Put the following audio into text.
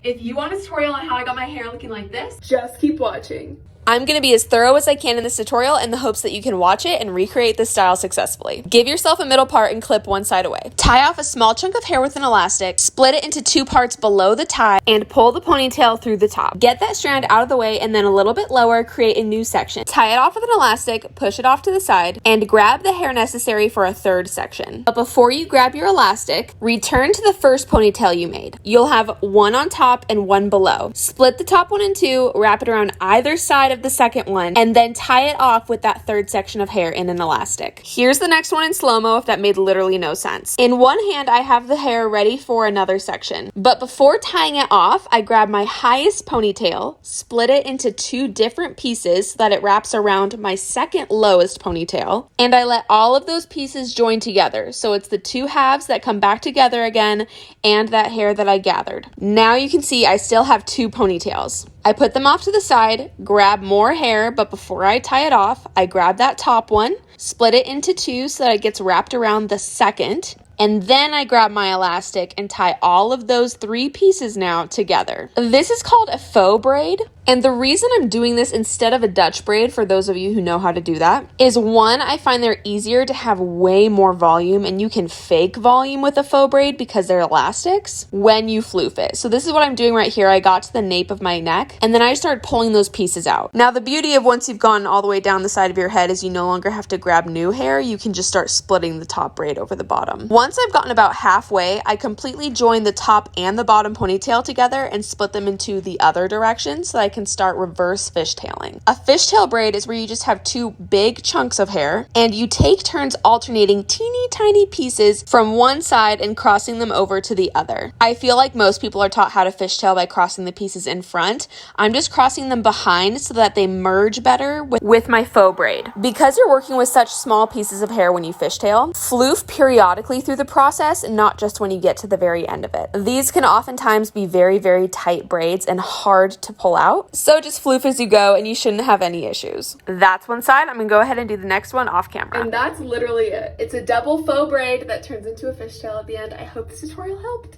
If you want a tutorial on how I got my hair looking like this, just keep watching. I'm going to be as thorough as I can in this tutorial in the hopes that you can watch it and recreate this style successfully. Give yourself a middle part and clip one side away. Tie off a small chunk of hair with an elastic, split it into 2 parts below the tie, and pull the ponytail through the top. Get that strand out of the way and then a little bit lower, create a new section. Tie it off with an elastic, push it off to the side, and grab the hair necessary for a 3rd section. But before you grab your elastic, return to the first ponytail you made. You'll have one on top and one below. Split the top one in 2, wrap it around either side of the second one, and then tie it off with that 3rd section of hair in an elastic. Here's the next one in slow-mo if that made literally no sense. In one hand, I have the hair ready for another section, but before tying it off, I grab my highest ponytail, split it into 2 different pieces so that it wraps around my second lowest ponytail, and I let all of those pieces join together. So it's the 2 halves that come back together again and that hair that I gathered. Now you can see I still have 2 ponytails. I put them off to the side, grab more hair, but before I tie it off, I grab that top one, split it into 2 so that it gets wrapped around the second, and then I grab my elastic and tie all of those 3 pieces now together. This is called a faux braid. And the reason I'm doing this instead of a Dutch braid, for those of you who know how to do that, is one, I find they're easier to have way more volume, and you can fake volume with a faux braid because they're elastics when you floof it. So this is what I'm doing right here. I got to the nape of my neck, and then I started pulling those pieces out. Now, the beauty of once you've gone all the way down the side of your head is you no longer have to grab new hair. You can just start splitting the top braid over the bottom. Once I've gotten about halfway, I completely join the top and the bottom ponytail together and split them into the other direction so that I can start reverse fishtailing. A fishtail braid is where you just have 2 big chunks of hair and you take turns alternating teeny tiny pieces from one side and crossing them over to the other. I feel like most people are taught how to fishtail by crossing the pieces in front. I'm just crossing them behind so that they merge better with my faux braid. Because you're working with such small pieces of hair when you fishtail, floof periodically through the process, not just when you get to the very end of it. These can oftentimes be very, very tight braids and hard to pull out. So just floof as you go and you shouldn't have any issues. That's one side. I'm gonna go ahead and do the next one off camera. And that's literally it. It's a double faux braid that turns into a fishtail at the end. I hope this tutorial helped.